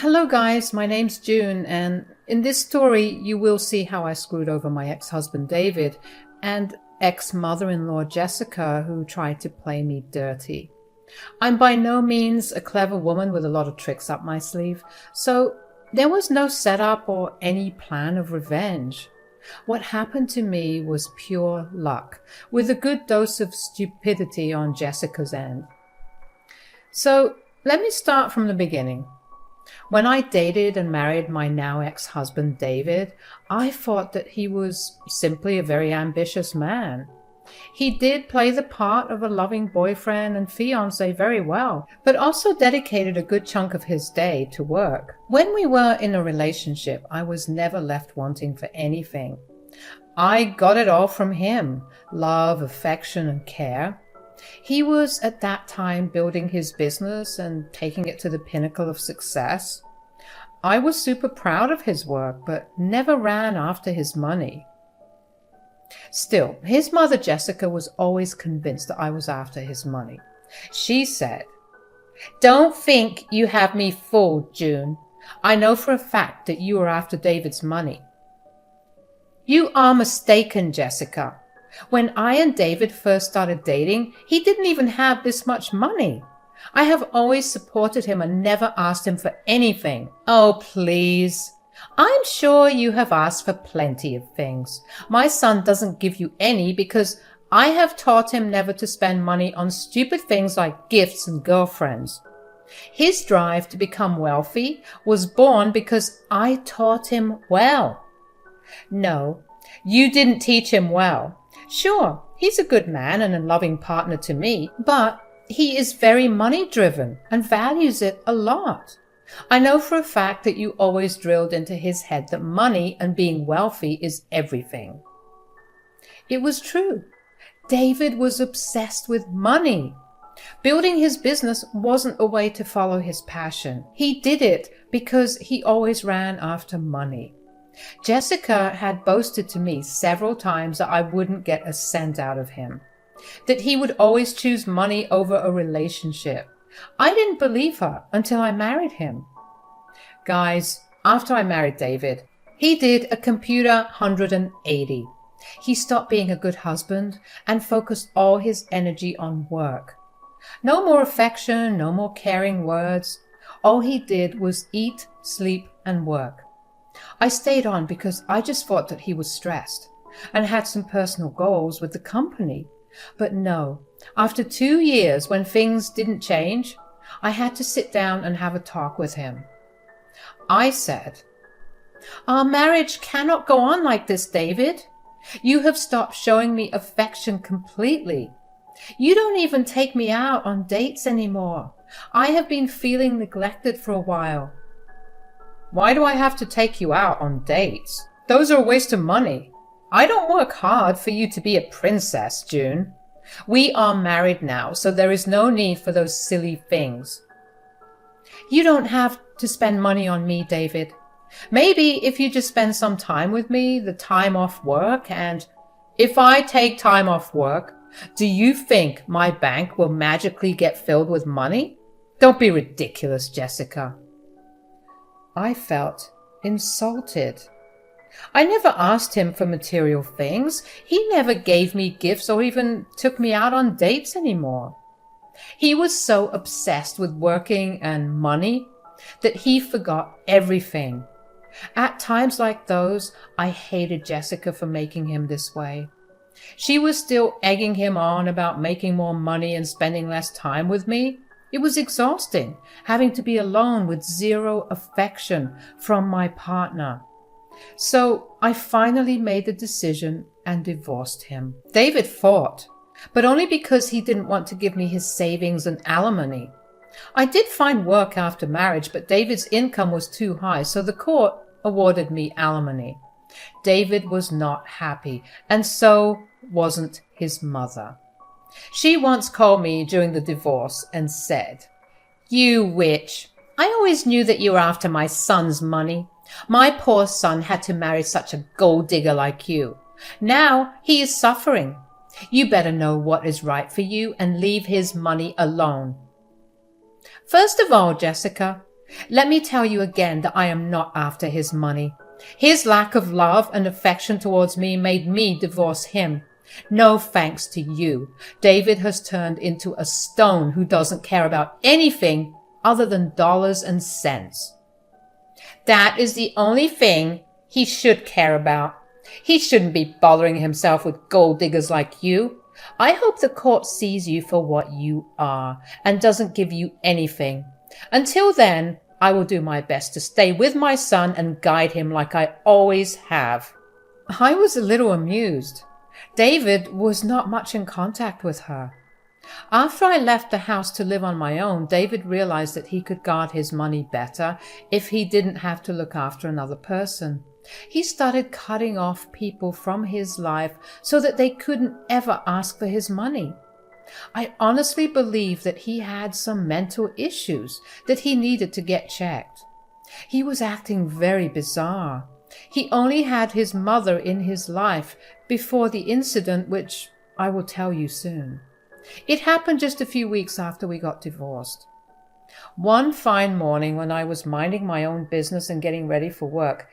Hello, guys. My name's June, and in this story, you will see how I screwed over my ex-husband David and ex-mother-in-law Jessica, who tried to play me dirty. I'm by no means a clever woman with a lot of tricks up my sleeve, so there was no setup or any plan of revenge. What happened to me was pure luck, with a good dose of stupidity on Jessica's end. So let me start from the beginning. When I dated and married my now ex-husband David, I thought that he was simply a very ambitious man. He did play the part of a loving boyfriend and fiancé very well, but also dedicated a good chunk of his day to work. When we were in a relationship, I was never left wanting for anything. I got it all from him: love, affection, and care. He was at that time building his business and taking it to the pinnacle of success. I was super proud of his work, but never ran after his money. Still, his mother Jessica was always convinced that I was after his money. She said, "Don't think you have me fooled, June. I know for a fact that you are after David's money." "You are mistaken, Jessica. When I and David first started dating, he didn't even have this much money. I have always supported him and never asked him for anything." "Oh, please. I'm sure you have asked for plenty of things. My son doesn't give you any because I have taught him never to spend money on stupid things like gifts and girlfriends. His drive to become wealthy was born because I taught him well." "No, you didn't teach him well. Sure, he's a good man and a loving partner to me, but he is very money-driven and values it a lot. I know for a fact that you always drilled into his head that money and being wealthy is everything." It was true. David was obsessed with money. Building his business wasn't a way to follow his passion. He did it because he always ran after money. Jessica had boasted to me several times that I wouldn't get a cent out of him, that he would always choose money over a relationship. I didn't believe her until I married him. Guys, after I married David, he did a computer 180. He stopped being a good husband and focused all his energy on work. No more affection, no more caring words. All he did was eat, sleep, and work. I stayed on because I just thought that he was stressed and had some personal goals with the company. But no, after 2 years, when things didn't change, I had to sit down and have a talk with him. I said, "Our marriage cannot go on like this, David. You have stopped showing me affection completely. You don't even take me out on dates anymore. I have been feeling neglected for a while." "Why do I have to take you out on dates? Those are a waste of money. I don't work hard for you to be a princess, June. We are married now, so there is no need for those silly things." "You don't have to spend money on me, David. Maybe if you just spend some time with me, the time off work, and..." "If I take time off work, do you think my bank will magically get filled with money? Don't be ridiculous, Jessica." I felt insulted. I never asked him for material things. He never gave me gifts or even took me out on dates anymore. He was so obsessed with working and money that he forgot everything. At times like those, I hated Jessica for making him this way. She was still egging him on about making more money and spending less time with me. It was exhausting, having to be alone with zero affection from my partner. So I finally made the decision and divorced him. David fought, but only because he didn't want to give me his savings and alimony. I did find work after marriage, but David's income was too high, so the court awarded me alimony. David was not happy, and so wasn't his mother. She once called me during the divorce and said, "You witch, I always knew that you were after my son's money. My poor son had to marry such a gold digger like you. Now he is suffering. You better know what is right for you and leave his money alone." First of all, Jessica, Let me tell you again that I am not after his money. His lack of love and affection towards me made me divorce him. No thanks to you. David has turned into a stone who doesn't care about anything other than dollars and cents. That is the only thing he should care about. He shouldn't be bothering himself with gold diggers like you. I hope the court sees you for what you are and doesn't give you anything. Until then, I will do my best to stay with my son and guide him like I always have. I was a little amused. David was not much in contact with her. After I left the house to live on my own, David realized that he could guard his money better if he didn't have to look after another person. He started cutting off people from his life so that they couldn't ever ask for his money. I honestly believe that he had some mental issues that he needed to get checked. He was acting very bizarre. He only had his mother in his life before the incident, which I will tell you soon. It happened just a few weeks after we got divorced. One fine morning when I was minding my own business and getting ready for work,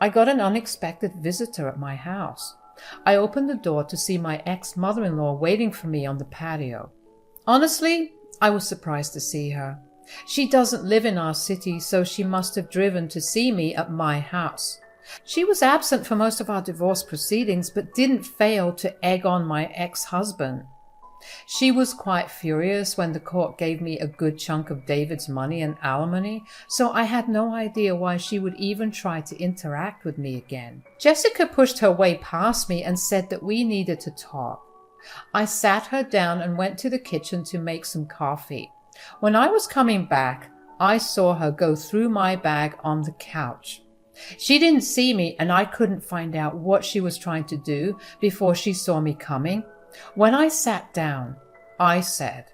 I got an unexpected visitor at my house. I opened the door to see my ex-mother-in-law waiting for me on the patio. Honestly, I was surprised to see her. She doesn't live in our city, so she must have driven to see me at my house. She was absent for most of our divorce proceedings, but didn't fail to egg on my ex-husband. She was quite furious when the court gave me a good chunk of David's money and alimony, so I had no idea why she would even try to interact with me again. Jessica pushed her way past me and said that we needed to talk. I sat her down and went to the kitchen to make some coffee. When I was coming back, I saw her go through my bag on the couch. She didn't see me, and I couldn't find out what she was trying to do before she saw me coming. When I sat down, I said,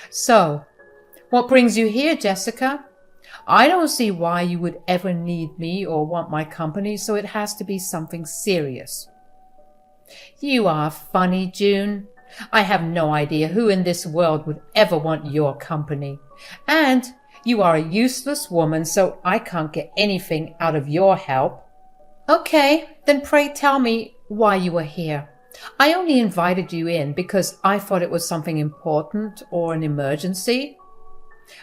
"So, what brings you here, Jessica? I don't see why you would ever need me or want my company, so it has to be something serious." "You are funny, June. I have no idea who in this world would ever want your company. And you are a useless woman, so I can't get anything out of your help." "Okay, then pray tell me why you are here. I only invited you in because I thought it was something important or an emergency."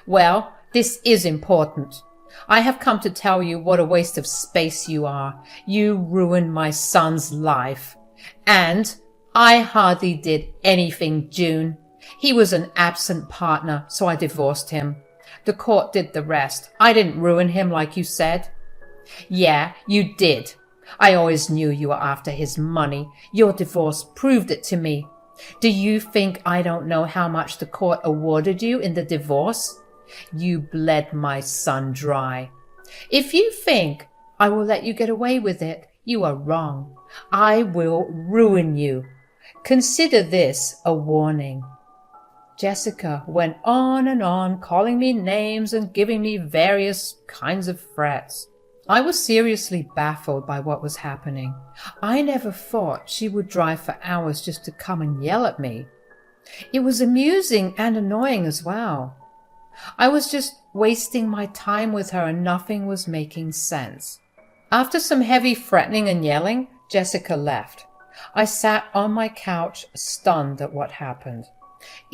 "Well, this is important. I have come to tell you what a waste of space you are. You ruined my son's life. And I hardly did anything, June. He was an absent partner, so I divorced him. The court did the rest. I didn't ruin him like you said." "Yeah, you did. I always knew you were after his money. Your divorce proved it to me. Do you think I don't know how much the court awarded you in the divorce? You bled my son dry. If you think I will let you get away with it, you are wrong. I will ruin you. Consider this a warning." Jessica went on, calling me names and giving me various kinds of threats. I was seriously baffled by what was happening. I never thought she would drive for hours just to come and yell at me. It was amusing and annoying as well. I was just wasting my time with her and nothing was making sense. After some heavy threatening and yelling, Jessica left. I sat on my couch, stunned at what happened.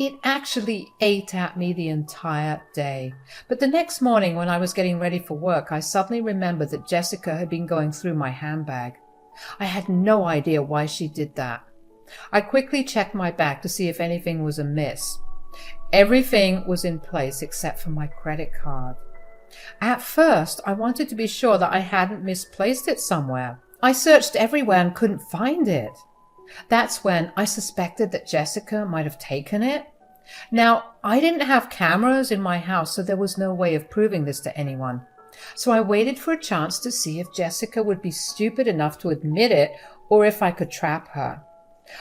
It actually ate at me the entire day. But the next morning when I was getting ready for work, I suddenly remembered that Jessica had been going through my handbag. I had no idea why she did that. I quickly checked my bag to see if anything was amiss. Everything was in place except for my credit card. At first, I wanted to be sure that I hadn't misplaced it somewhere. I searched everywhere and couldn't find it. That's when I suspected that Jessica might have taken it. Now, I didn't have cameras in my house, so there was no way of proving this to anyone. So I waited for a chance to see if Jessica would be stupid enough to admit it or if I could trap her.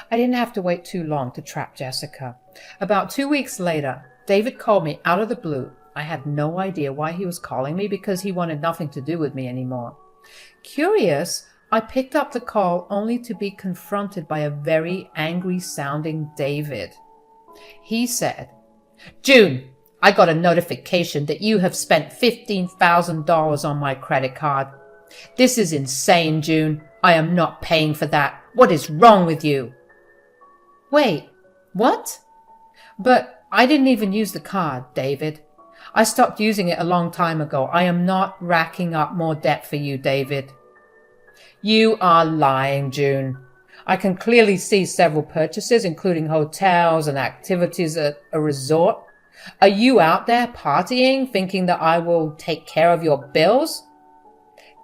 I didn't have to wait too long to trap Jessica. About 2 weeks later, David called me out of the blue. I had no idea why he was calling me because he wanted nothing to do with me anymore. Curious, I picked up the call only to be confronted by a very angry-sounding David. He said, "June, I got a notification that you have spent $15,000 on my credit card. This is insane, June. I am not paying for that. What is wrong with you? Wait, what? But I didn't even use the card, David. I stopped using it a long time ago. I am not racking up more debt for you, David. You are lying, June. I can clearly see several purchases, including hotels and activities at a resort. Are you out there partying, thinking that I will take care of your bills?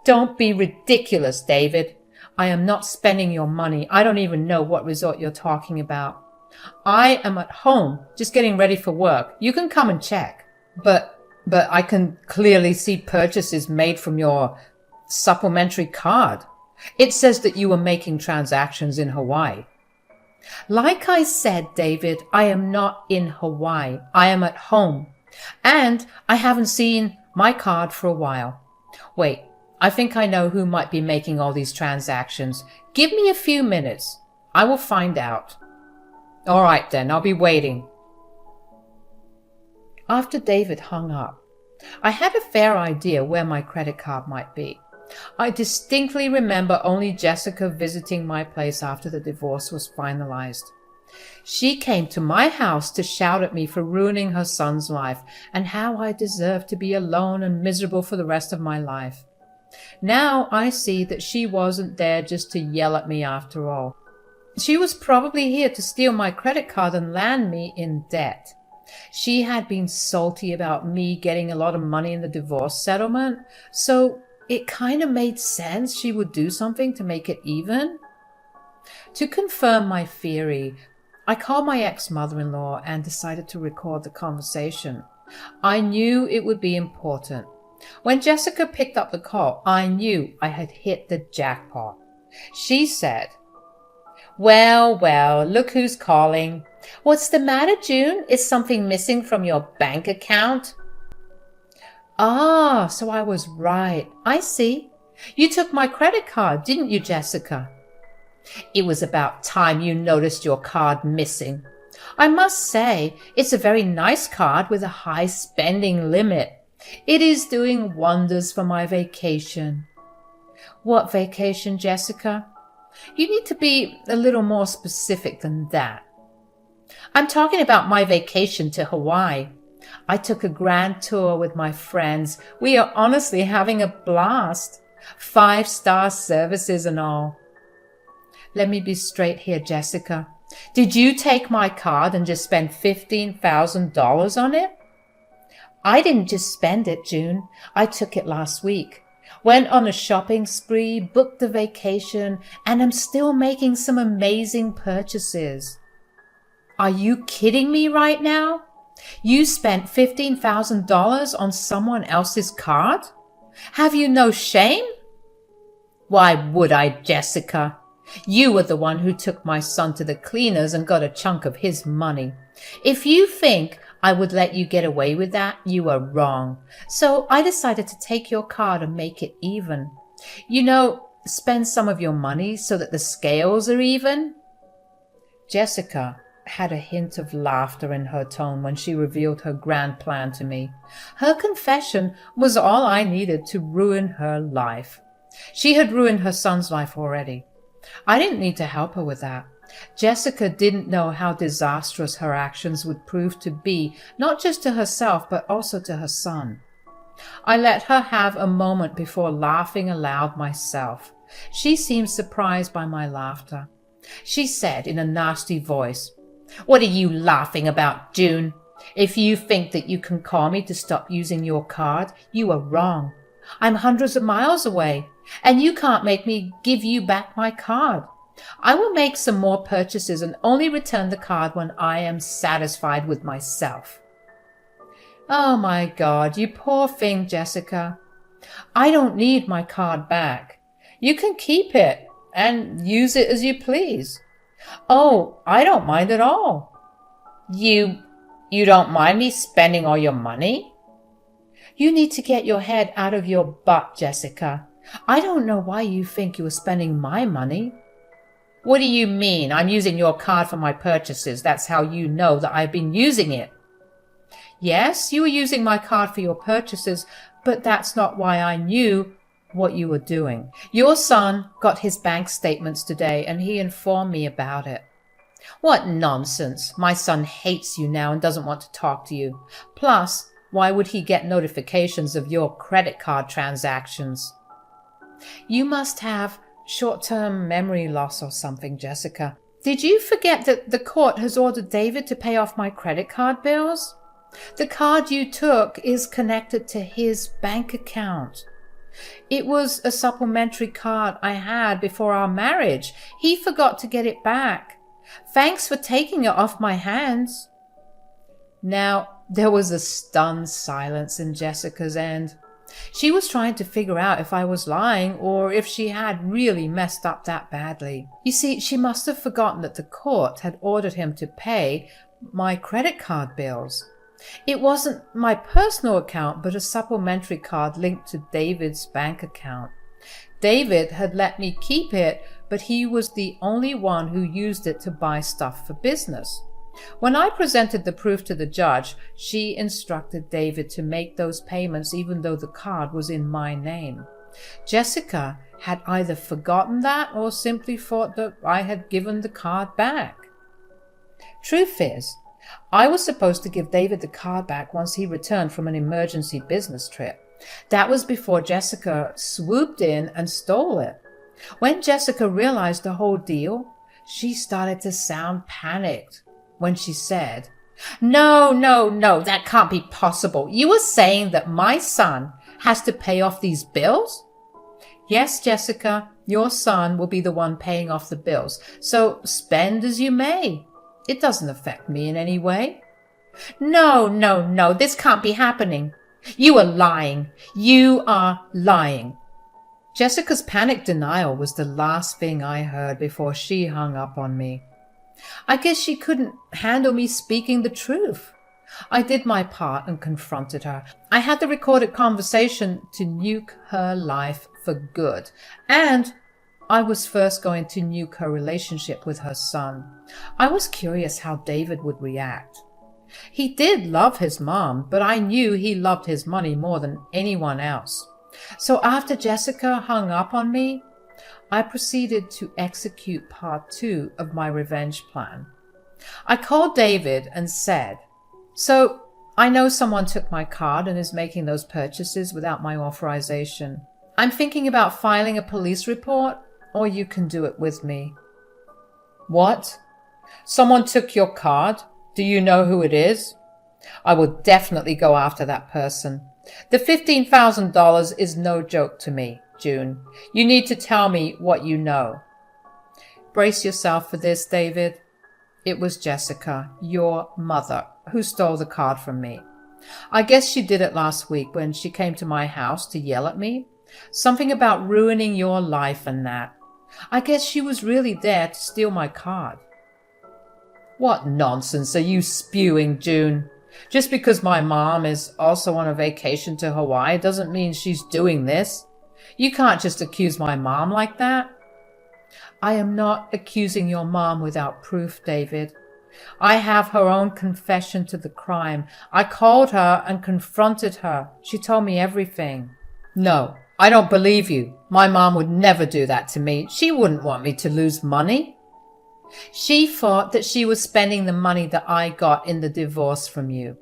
Don't be ridiculous, David. I am not spending your money. I don't even know what resort you're talking about. I am at home, just getting ready for work. You can come and check. But I can clearly see purchases made from your supplementary card. It says that you were making transactions in Hawaii. Like I said, David, I am not in Hawaii. I am at home. And I haven't seen my card for a while. Wait, I think I know who might be making all these transactions. Give me a few minutes. I will find out. All right then, I'll be waiting. After David hung up, I had a fair idea where my credit card might be. I distinctly remember only Jessica visiting my place after the divorce was finalized. She came to my house to shout at me for ruining her son's life and how I deserved to be alone and miserable for the rest of my life. Now I see that she wasn't there just to yell at me after all. She was probably here to steal my credit card and land me in debt. She had been salty about me getting a lot of money in the divorce settlement, so it kind of made sense she would do something to make it even. To confirm my theory, I called my ex-mother-in-law and decided to record the conversation. I knew it would be important. When Jessica picked up the call, I knew I had hit the jackpot. She said, Well, look who's calling. What's the matter, June? Is something missing from your bank account? Ah, so I was right. I see. You took my credit card, didn't you, Jessica? It was about time you noticed your card missing. I must say, it's a very nice card with a high spending limit. It is doing wonders for my vacation. What vacation, Jessica? You need to be a little more specific than that. I'm talking about my vacation to Hawaii. I took a grand tour with my friends. We are honestly having a blast. 5-star services and all. Let me be straight here, Jessica. Did you take my card and just spend $15,000 on it? I didn't just spend it, June. I took it last week. Went on a shopping spree, booked a vacation, and I'm still making some amazing purchases. Are you kidding me right now? You spent $15,000 on someone else's card? Have you no shame? Why would I, Jessica? You were the one who took my son to the cleaners and got a chunk of his money. If you think I would let you get away with that, you are wrong. So I decided to take your card and make it even. You know, spend some of your money so that the scales are even. Jessica had a hint of laughter in her tone when she revealed her grand plan to me. Her confession was all I needed to ruin her life. She had ruined her son's life already. I didn't need to help her with that. Jessica didn't know how disastrous her actions would prove to be, not just to herself, but also to her son. I let her have a moment before laughing aloud myself. She seemed surprised by my laughter. She said in a nasty voice, "What are you laughing about, June? If you think that you can call me to stop using your card, you are wrong. I'm hundreds of miles away, and you can't make me give you back my card. I will make some more purchases and only return the card when I am satisfied with myself." Oh my God, you poor thing, Jessica. I don't need my card back. You can keep it and use it as you please. Oh, I don't mind at all. You don't mind me spending all your money? You need to get your head out of your butt, Jessica. I don't know why you think you are spending my money. What do you mean? I'm using your card for my purchases. That's how you know that I've been using it. Yes, you were using my card for your purchases, but that's not why I knew what you were doing. Your son got his bank statements today and he informed me about it. What nonsense. My son hates you now and doesn't want to talk to you. Plus, why would he get notifications of your credit card transactions? You must have short-term memory loss or something, Jessica. Did you forget that the court has ordered David to pay off my credit card bills? The card you took is connected to his bank account. It was a supplementary card I had before our marriage. He forgot to get it back. Thanks for taking it off my hands. Now, there was a stunned silence in Jessica's end. She was trying to figure out if I was lying or if she had really messed up that badly. You see, she must have forgotten that the court had ordered him to pay my credit card bills. It wasn't my personal account, but a supplementary card linked to David's bank account. David had let me keep it, but he was the only one who used it to buy stuff for business. When I presented the proof to the judge, she instructed David to make those payments even though the card was in my name. Jessica had either forgotten that or simply thought that I had given the card back. Truth is, I was supposed to give David the card back once he returned from an emergency business trip. That was before Jessica swooped in and stole it. When Jessica realized the whole deal, she started to sound panicked when she said, No, that can't be possible. You were saying that my son has to pay off these bills? Yes, Jessica, your son will be the one paying off the bills, so spend as you may. It doesn't affect me in any way. No, this can't be happening. You are lying. You are lying. Jessica's panicked denial was the last thing I heard before she hung up on me. I guess she couldn't handle me speaking the truth. I did my part and confronted her. I had the recorded conversation to nuke her life for good, and I was first going to nuke her relationship with her son. I was curious how David would react. He did love his mom, but I knew he loved his money more than anyone else. So after Jessica hung up on me, I proceeded to execute part 2 of my revenge plan. I called David and said, So, I know someone took my card and is making those purchases without my authorization. I'm thinking about filing a police report, or you can do it with me. What? Someone took your card? Do you know who it is? I will definitely go after that person. The $15,000 is no joke to me, June. You need to tell me what you know. Brace yourself for this, David. It was Jessica, your mother, who stole the card from me. I guess she did it last week when she came to my house to yell at me. Something about ruining your life and that. I guess she was really there to steal my card. What nonsense are you spewing, June? Just because my mom is also on a vacation to Hawaii doesn't mean she's doing this. You can't just accuse my mom like that. I am not accusing your mom without proof, David. I have her own confession to the crime. I called her and confronted her. She told me everything. No, I don't believe you. My mom would never do that to me. She wouldn't want me to lose money. She thought that she was spending the money that I got in the divorce from you.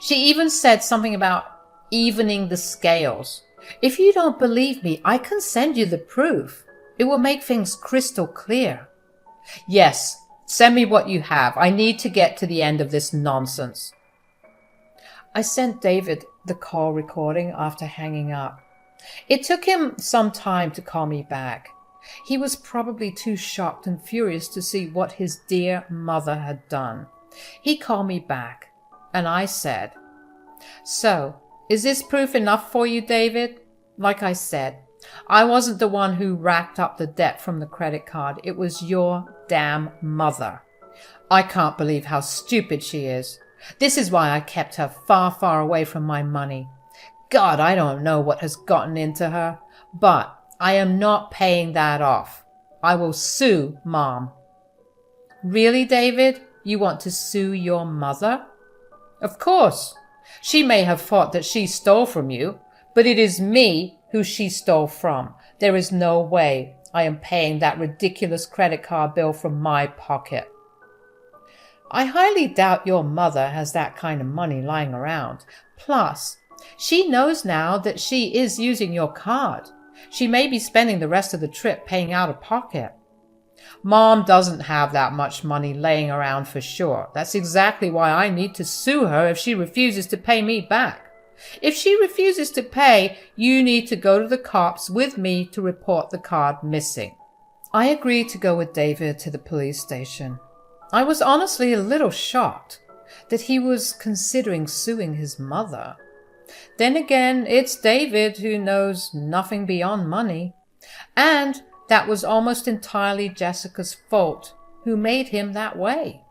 She even said something about evening the scales. If you don't believe me, I can send you the proof. It will make things crystal clear. Yes, send me what you have. I need to get to the end of this nonsense. I sent David the call recording after hanging up. It took him some time to call me back. He was probably too shocked and furious to see what his dear mother had done. He called me back, and I said, So, is this proof enough for you, David? Like I said, I wasn't the one who racked up the debt from the credit card. It was your damn mother. I can't believe how stupid she is. This is why I kept her far, far away from my money. God, I don't know what has gotten into her, but I am not paying that off. I will sue Mom. Really, David? You want to sue your mother? Of course. She may have thought that she stole from you, but it is me who she stole from. There is no way I am paying that ridiculous credit card bill from my pocket. I highly doubt your mother has that kind of money lying around. Plus, she knows now that she is using your card. She may be spending the rest of the trip paying out of pocket. Mom doesn't have that much money laying around for sure. That's exactly why I need to sue her if she refuses to pay me back. If she refuses to pay, you need to go to the cops with me to report the card missing. I agreed to go with David to the police station. I was honestly a little shocked that he was considering suing his mother. Then again, it's David who knows nothing beyond money. And that was almost entirely Jessica's fault, who made him that way.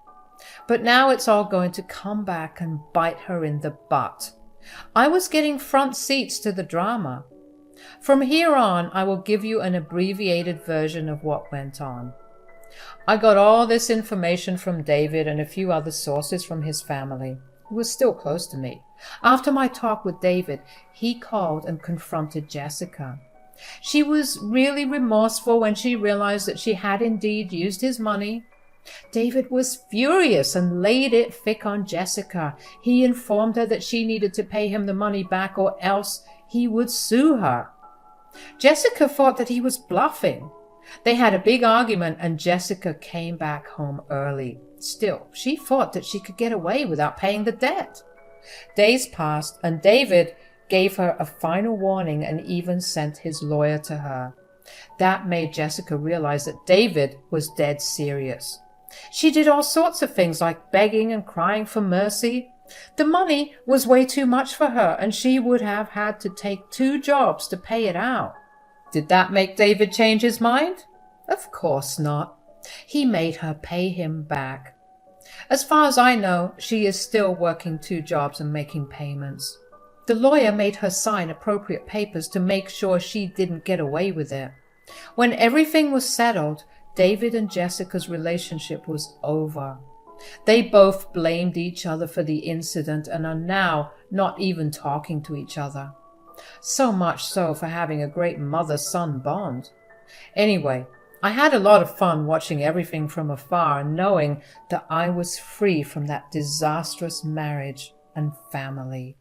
But now it's all going to come back and bite her in the butt. I was getting front seats to the drama. From here on, I will give you an abbreviated version of what went on. I got all this information from David and a few other sources from his family, who was still close to me. After my talk with David, he called and confronted Jessica. She was really remorseful when she realized that she had indeed used his money. David was furious and laid it thick on Jessica. He informed her that she needed to pay him the money back or else he would sue her. Jessica thought that he was bluffing. They had a big argument and Jessica came back home early. Still, she thought that she could get away without paying the debt. Days passed and David gave her a final warning and even sent his lawyer to her. That made Jessica realize that David was dead serious. She did all sorts of things like begging and crying for mercy. The money was way too much for her and she would have had to take 2 jobs to pay it out. Did that make David change his mind? Of course not. He made her pay him back. As far as I know, she is still working 2 jobs and making payments. The lawyer made her sign appropriate papers to make sure she didn't get away with it. When everything was settled, David and Jessica's relationship was over. They both blamed each other for the incident and are now not even talking to each other. So much so for having a great mother-son bond. Anyway, I had a lot of fun watching everything from afar and knowing that I was free from that disastrous marriage and family.